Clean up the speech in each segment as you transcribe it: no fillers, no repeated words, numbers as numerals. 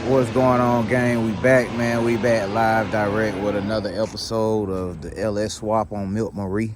What's going on, gang? We back, man. We back live direct with another episode of the LS swap on Milk Marie.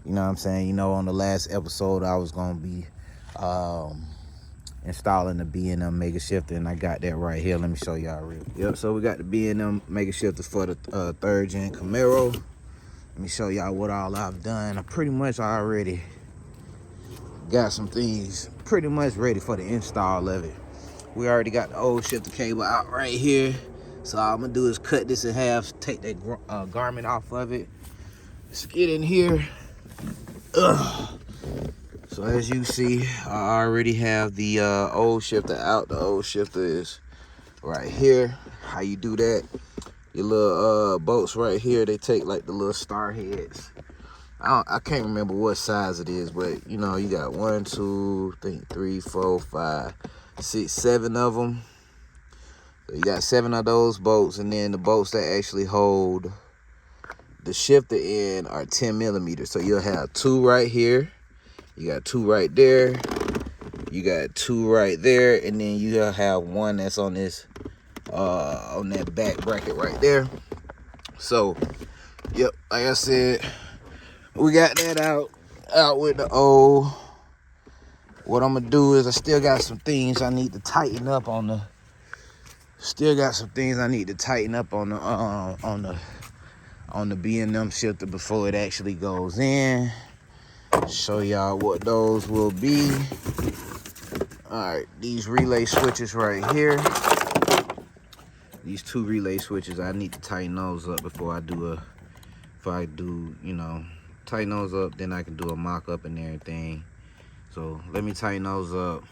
You know what I'm saying? You know, on the last episode I was gonna be installing the B&M MegaShifter, and I got that right here. Let me show y'all real. Yep, so we got the B&M MegaShifter for the 3rd gen Camaro. Let me show y'all what all I've done. I pretty much already got some things pretty much ready for the install of it. We already got the old shifter cable out right here. So all I'm gonna do is cut this in half, take that garment off of it. Let's get in here. Ugh. So as you see, I already have the old shifter out. The old shifter is right here. How you do that? Your little bolts right here, they take like the little star heads. I can't remember what size it is, but you know, you got 1, 2, 3, 4, 5, 6, 7 of them. So you got 7 of those bolts, and then the bolts that actually hold the shifter in are 10 millimeters. So you'll have 2 right here, you got 2 right there, you got 2 right there, and then you'll have 1 that's on this on that back bracket right there. So yep, like I said, we got that out with the old. What I'm gonna do is I still got some things I need to tighten up on the. On the B&M shifter before it actually goes in. Show y'all what those will be. All right, these relay switches right here. These 2 relay switches, I need to tighten those up before I do you know, tighten those up, then I can do a mock-up and everything. So let me tighten those up.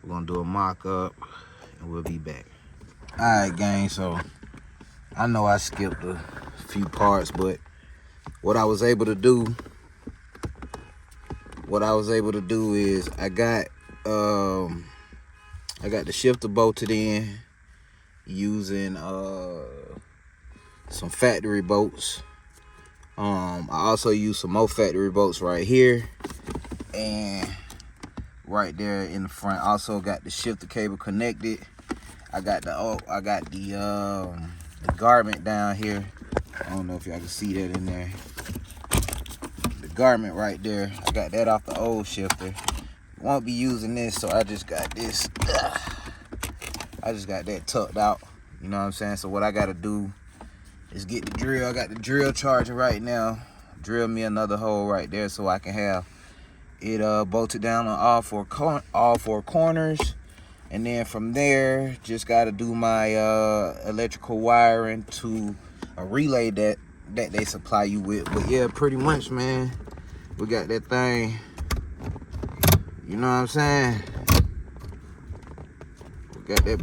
We're gonna do a mock-up and we'll be back. All right, gang, so I know I skipped a few parts, but what I was able to do is I got the shifter bolted in using some factory bolts. I also used some more factory bolts right here and right there in the front. Also got the shifter cable connected. I got the garment down here. I don't know if y'all can see that in there. The garment right there, I got that off the old shifter. Won't be using this, so I just got this. I just got that tucked out. You know what I'm saying? So what I gotta do is get the drill. I got the drill charging right now. Drill me another hole right there so I can have it bolted down on all four corners. And then from there, just gotta do my electrical wiring to a relay that they supply you with. But yeah, pretty much, man, we got that thing. You know what I'm saying? We got that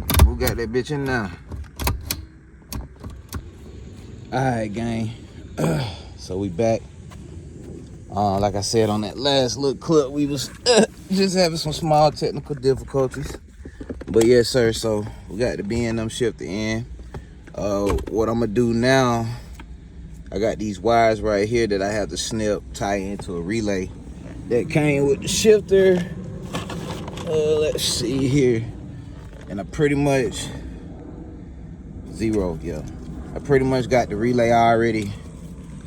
bitch in now. Alright, gang. So we back. Like I said on that last little clip, we was just having some small technical difficulties. But yes, sir, so we got the B&M shifter in. What I'm gonna do now, I got these wires right here that I have to snip, tie into a relay that came with the shifter. Let's see here. And I pretty much, I pretty much got the relay already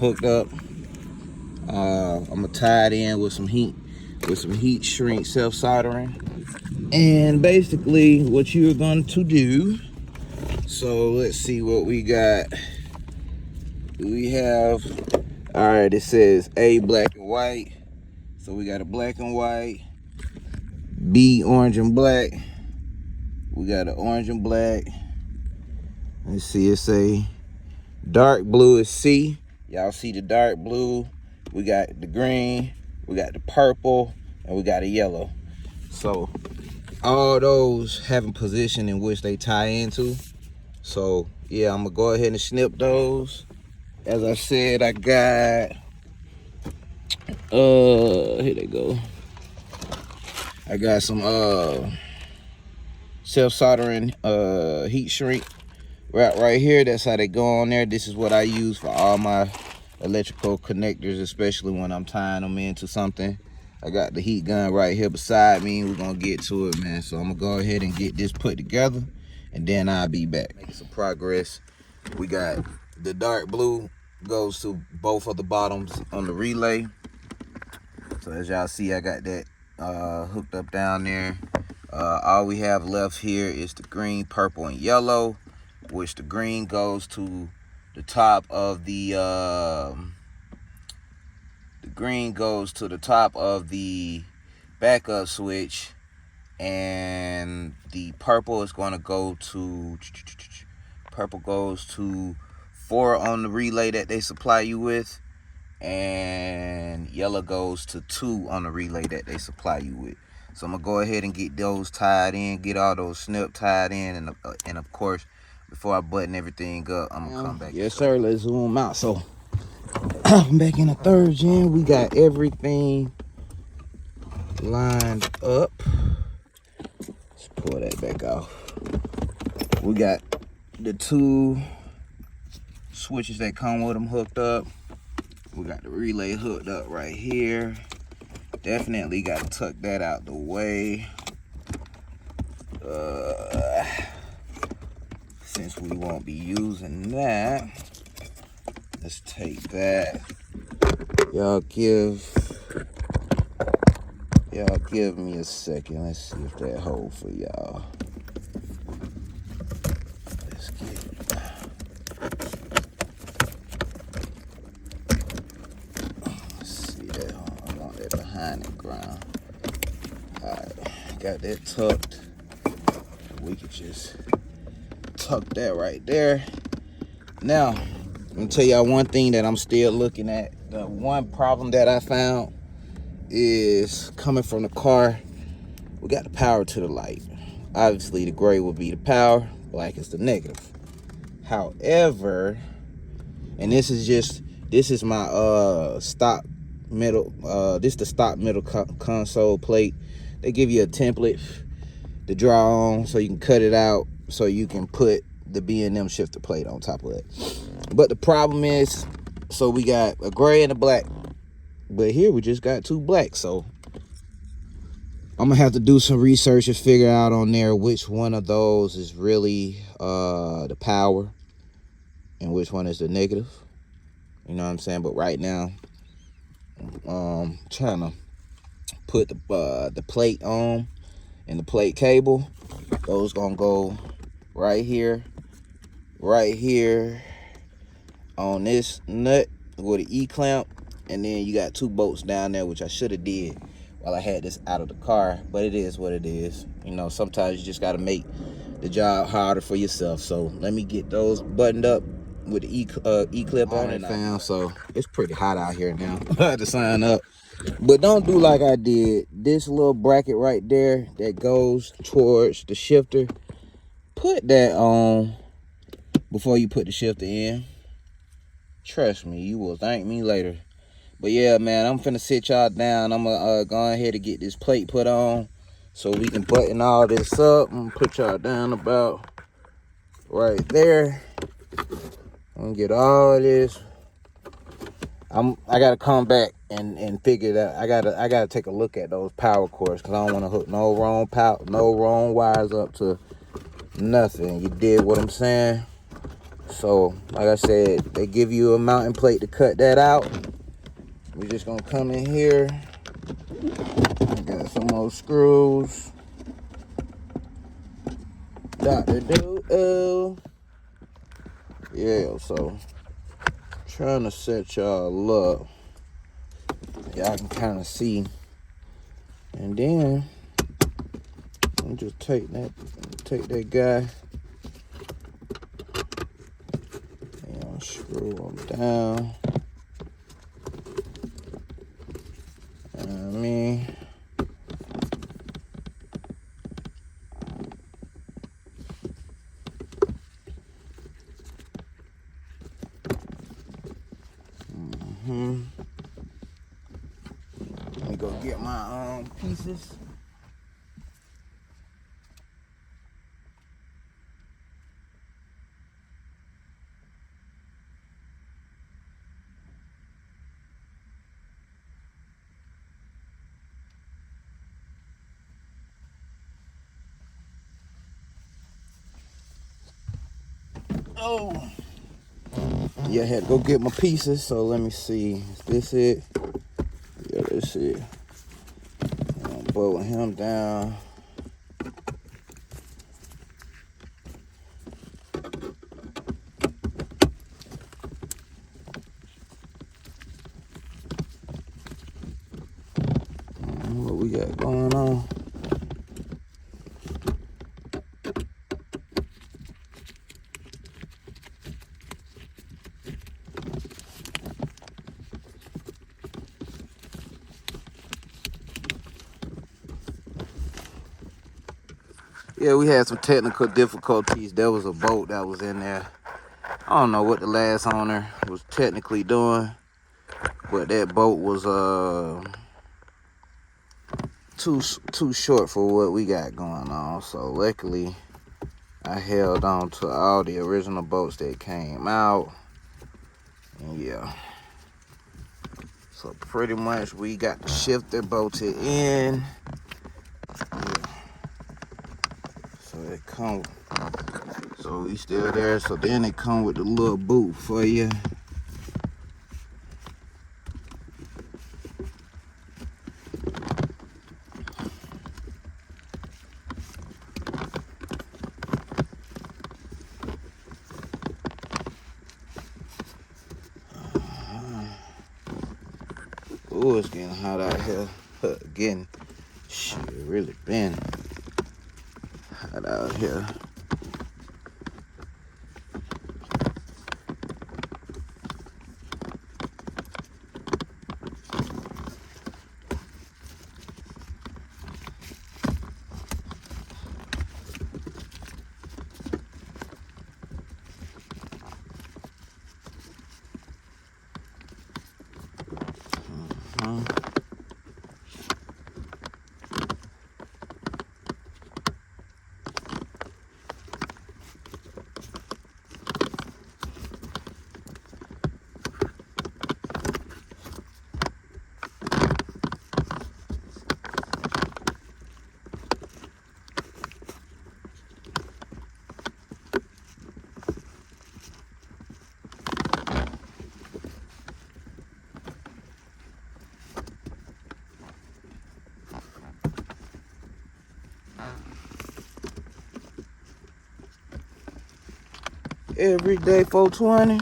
hooked up. I'm gonna tie it in with some heat shrink self-soldering. And basically what you're going to do, so let's see what we got. We have, all right, it says A, black and white. So we got a black and white, B, orange and black. We got an orange and black. Let's see, it's a dark blue is C. Y'all see the dark blue. We got the green, we got the purple, and we got a yellow. So all those have a position in which they tie into. So yeah, I'm gonna go ahead and snip those. As I said, I got here they go. I got some self-soldering heat shrink right here. That's how they go on there. This is what I use for all my electrical connectors, especially when I'm tying them into something. I got the heat gun right here beside me. We're gonna get to it, man. So I'm gonna go ahead and get this put together, and then I'll be back. Making some progress. We got the dark blue goes to both of the bottoms on the relay. So as y'all see, I got that hooked up down there. All we have left here is the green, purple, and yellow, which the green goes to the top of the green goes to the top of the backup switch, and the purple is going to go to purple goes to 4 on the relay that they supply you with, and yellow goes to 2 on the relay that they supply you with. So I'm gonna go ahead and get those tied in, get all those snips tied in, and of course, before I button everything up, I'm gonna come back. Yes, sir. Let's zoom out. So I'm back in the 3rd gen. We got everything lined up. Let's pull that back off. We got the 2 switches that come with them hooked up. We got the relay hooked up right here. Definitely got to tuck that out the way. Since we won't be using that, let's take that. Y'all give me a second. Let's see if that hold for y'all. Let's get it. Let's see that. I want that behind the ground. Alright, got that tucked. We could just tuck that right there. Now, let me tell y'all one thing that I'm still looking at. The one problem that I found is coming from the car. We got the power to the light. Obviously, the gray will be the power, black is the negative. However, and this is my stock middle. This is the stock middle console plate. They give you a template to draw on, so you can cut it out, so you can put the B&M shifter plate on top of it. But the problem is, so we got a gray and a black, but here we just got 2 blacks. So I'm gonna have to do some research and figure out on there which one of those is really the power and which one is the negative. You know what I'm saying? But right now, trying to put the plate on and the plate cable. Those gonna go right here on this nut with an E-clamp, and then you got 2 bolts down there, which I should have did while I had this out of the car, but it is what it is. You know, sometimes you just got to make the job harder for yourself. So let me get those buttoned up with the E-clip on it, fam. So it's pretty hot out here now. I had to sign up, but don't do like I did. This little bracket right there that goes towards the shifter, put that on before you put the shifter in. Trust me, you will thank me later. But yeah, man, I'm finna sit y'all down. I'm gonna go ahead and get this plate put on so we can button all this up. I'm gonna put y'all down about right there. I'm gonna get all this. I gotta come back and figure that. I gotta take a look at those power cords, because I don't want to hook no wrong wires up to nothing. You dig what I'm saying? So, like I said, they give you a mounting plate to cut that out. We're just gonna come in here. I got some more screws. Dr. Do. Yeah, so trying to set y'all up. Y'all can kind of see. And then I'm just take that guy. And screw them down. Let me go get my pieces. go. Yeah, I had to go get my pieces, so let me see. Is this it? Yeah, that's it. I'm bolting him down. What we got going on? Yeah, we had some technical difficulties. There was a boat that was in there. I don't know what the last owner was technically doing, but that boat was too short for what we got going on. So luckily, I held on to all the original boats that came out. And yeah. So pretty much we got the shifter bolted in. Yeah. So it come. So we still there. So then it come with the little boot for you. Oh, it's getting hot out here. Again, shit, really been hot out here. Every day 420.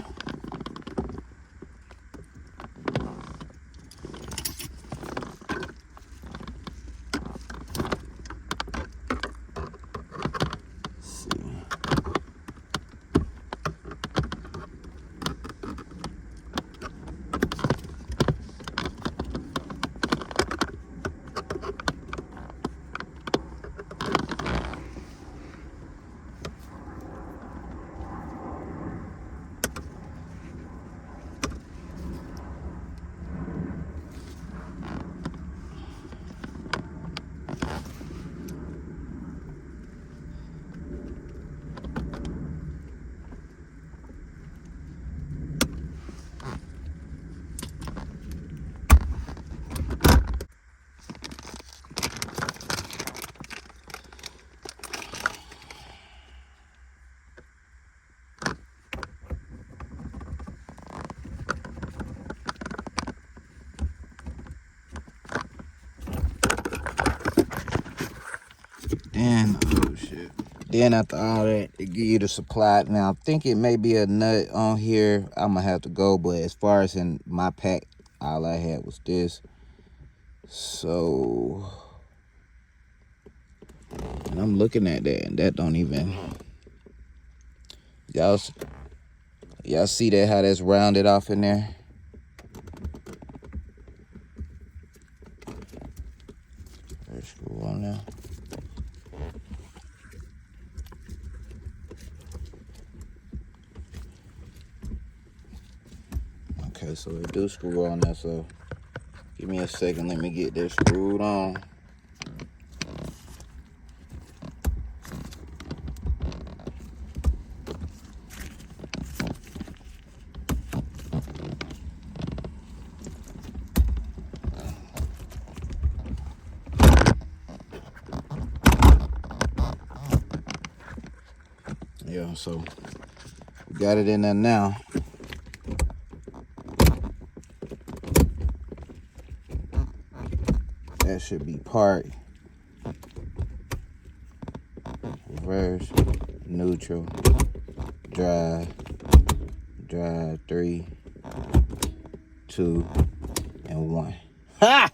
Then, oh shit. Then after all that, it give you the supply. Now, I think it may be a nut on here. I'm gonna have to go, but as far as in my pack, all I had was this. So, and I'm looking at that, and that don't even. Y'all see that, how that's rounded off in there? There's screw on there. Okay, so it do screw on there, so give me a second, let me get this screwed on. Yeah, so Got it in there now. That should be park, reverse, neutral, drive, 3, 2, and 1. Ha!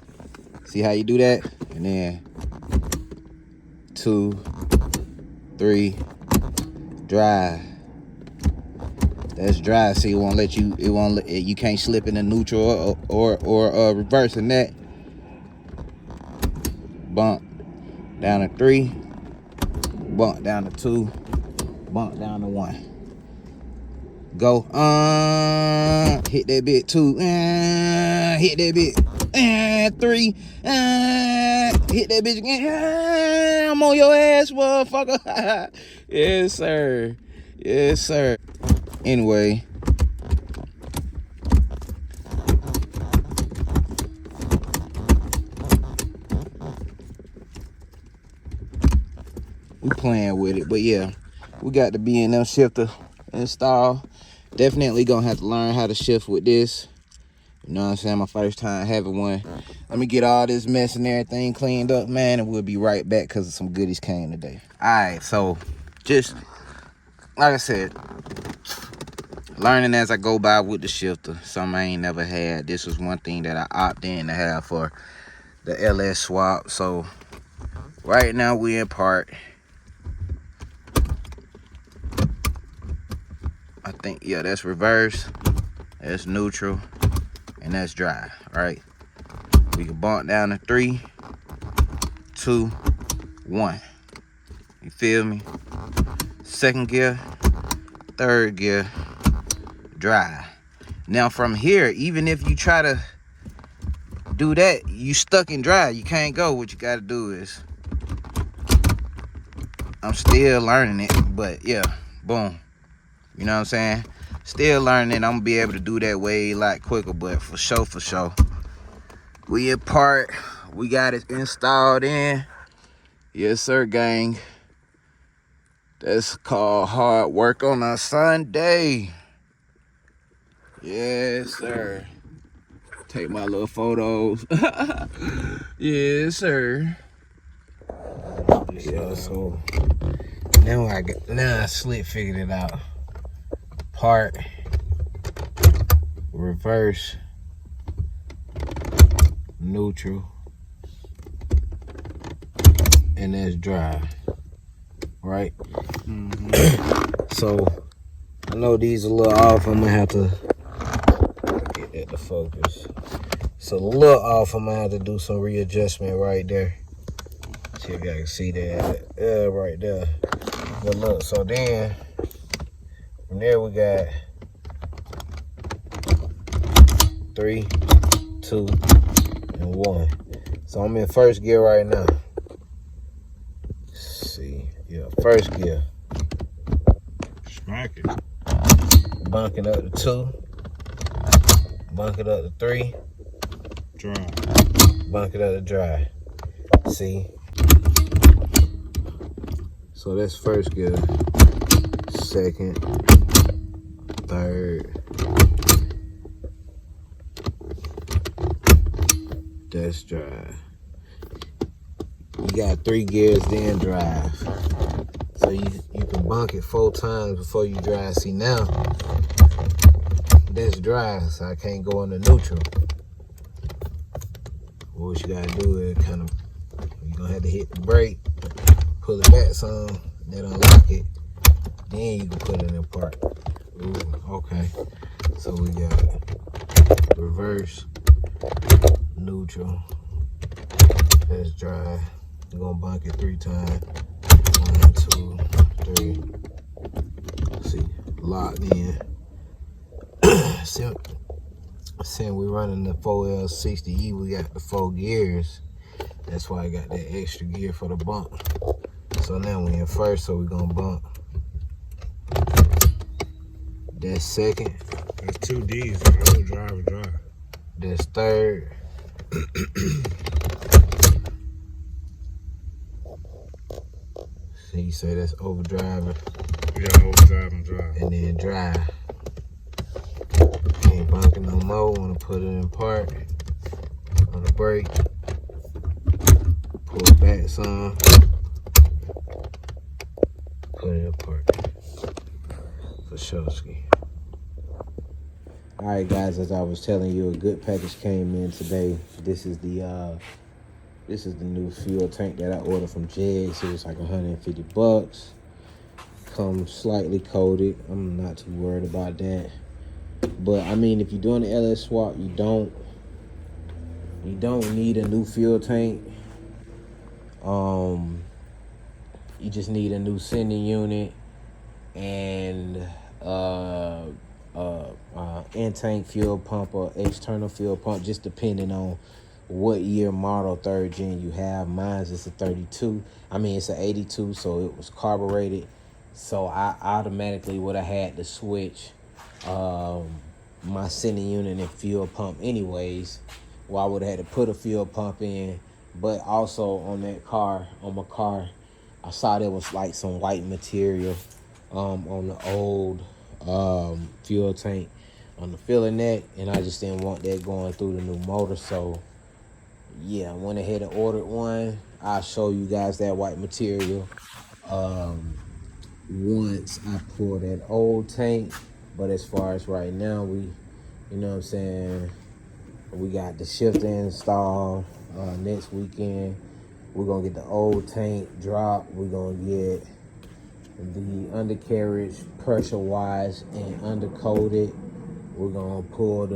See how you do that? And then 2, 3, drive. That's drive. See, it won't let you. You can't slip in the neutral or reverse in that. Bump down to 3. Bump down to 2. Bump down to 1. Go. Hit that bit 2. Hit that bit. 3. Hit that bitch again. I'm on your ass, motherfucker. Yes, sir. Yes, sir. Anyway. We playing with it, but yeah, we got the B&M shifter installed. Definitely gonna have to learn how to shift with this. You know what I'm saying? My first time having one. Let me get all this mess and everything cleaned up, man, and we'll be right back because some goodies came today. All right, so just like I said, learning as I go by with the shifter. Something I ain't never had. This was one thing that I opted in to have for the LS swap. So right now we in park. I think, yeah, that's reverse, that's neutral, and that's drive, right? We can bump down to 3, 2, 1. You feel me? Second gear, third gear, drive. Now from here, even if you try to do that, you stuck in drive. You can't go. What you got to do is, I'm still learning it, but yeah, boom. You know what I'm saying? Still learning. I'm gonna be able to do that way a lot quicker, but for sure. We in part. We got it installed in. Yes, sir, gang. That's called hard work on a Sunday. Yes, sir. Take my little photos. Yes, sir. Yeah, so now I slick figured it out. Part, reverse, neutral, and that's drive, right? So I know these are a little off. I'm gonna have to get that to focus. So a little off. I'm gonna have to do some readjustment right there. See if y'all can see that. Yeah, right there. But look, so then from there we got 3, 2, and 1. So I'm in first gear right now. Let's see, yeah, first gear. Smack it. Bunking up to 2. Bunking up to 3. Drive. Bunking up to drive. See? So that's first gear. Second. Third. That's drive. You got 3 gears, then drive. So you can bunk it 4 times before you drive. See, now that's drive, so I can't go into neutral. What you gotta do is kind of, you're gonna have to hit the brake, pull it back some, then unlock it, then you can put it in park. Ooh, okay. So we got reverse, neutral, that's drive. We're gonna bunk it 3 times. 1, 2, 3. See, locked in. Since we're running the 4L60E, we got the 4 gears. That's why I got that extra gear for the bump. So now we in first, so we're gonna bump. That's second. That's 2 D's. Hold, drive, and drive. That's third. See, you say that's overdrive. Yeah, overdrive dry. And then dry. Ain't bunking no more. Wanna put it in park. On the brake. Pull it back some. Put it in park. For sure, ski. Alright guys, as I was telling you, a good package came in today. This is the new fuel tank that I ordered from Jegs. It was like $150. Comes slightly coated. I'm not too worried about that. But I mean, if you're doing the LS swap, you don't need a new fuel tank. You just need a new sending unit and in-tank fuel pump or external fuel pump, just depending on what year model third gen you have. Mine's is a 32. I mean, it's an 82, so it was carbureted. So I automatically would have had to switch my sending unit and fuel pump anyways. Well, I would have had to put a fuel pump in, but also on my car, I saw there was like some white material on the old fuel tank on the filler neck, and I just didn't want that going through the new motor. So yeah, I went ahead and ordered one. I'll show you guys that white material once I pour that old tank. But as far as right now, we, you know what I'm saying, we got the shifter installed. Next weekend we're gonna get the old tank dropped. We're gonna get the undercarriage pressure washed and undercoated. We're gonna put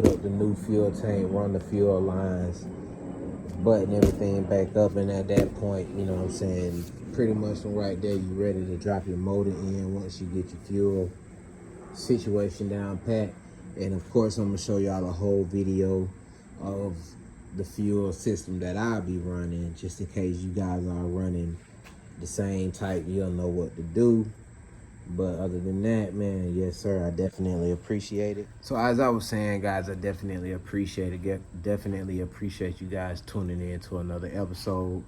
up the new fuel tank, run the fuel lines, button everything back up, and at that point, you know what I'm saying, pretty much from right there, you're ready to drop your motor in once you get your fuel situation down pat. And of course, I'm gonna show y'all a whole video of the fuel system that I'll be running, just in case you guys are running the same type, you'll know what to do. But other than that, man, yes sir, I definitely appreciate it. So as I was saying, guys, I definitely appreciate it. Definitely appreciate you guys tuning in to another episode.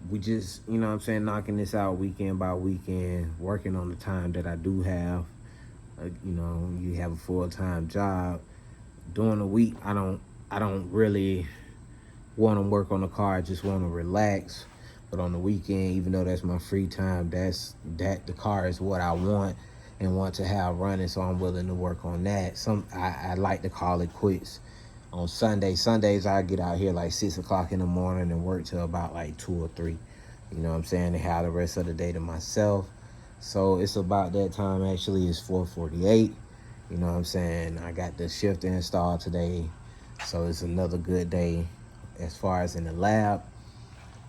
We just, you know what I'm saying, knocking this out weekend by weekend, working on the time that I do have. You know, you have a full-time job. During the week, I don't really want to work on the car. I just want to relax. But on the weekend, even though that's my free time, the car is what I want and want to have running, so I'm willing to work on that. I like to call it quits on Sundays. Sundays I get out here like 6 o'clock in the morning and work till about like 2 or 3. You know what I'm saying? To have the rest of the day to myself. So it's about that time. Actually, it's 4:48. You know what I'm saying? I got the shifter installed today, so it's another good day as far as in the lab.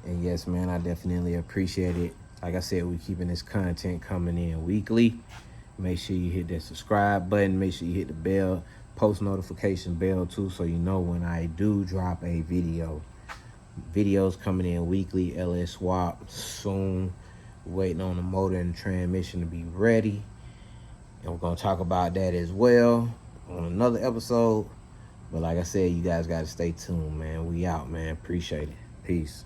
And yes, man, I definitely appreciate it. Like I said, we're keeping this content coming in weekly. Make sure you hit that subscribe button. Make sure you hit the bell, post notification bell too, so you know when I do drop a video. Videos coming in weekly, LS swap soon. Waiting on the motor and transmission to be ready. And we're going to talk about that as well on another episode. But like I said, you guys got to stay tuned, man. We out, man. Appreciate it. Peace.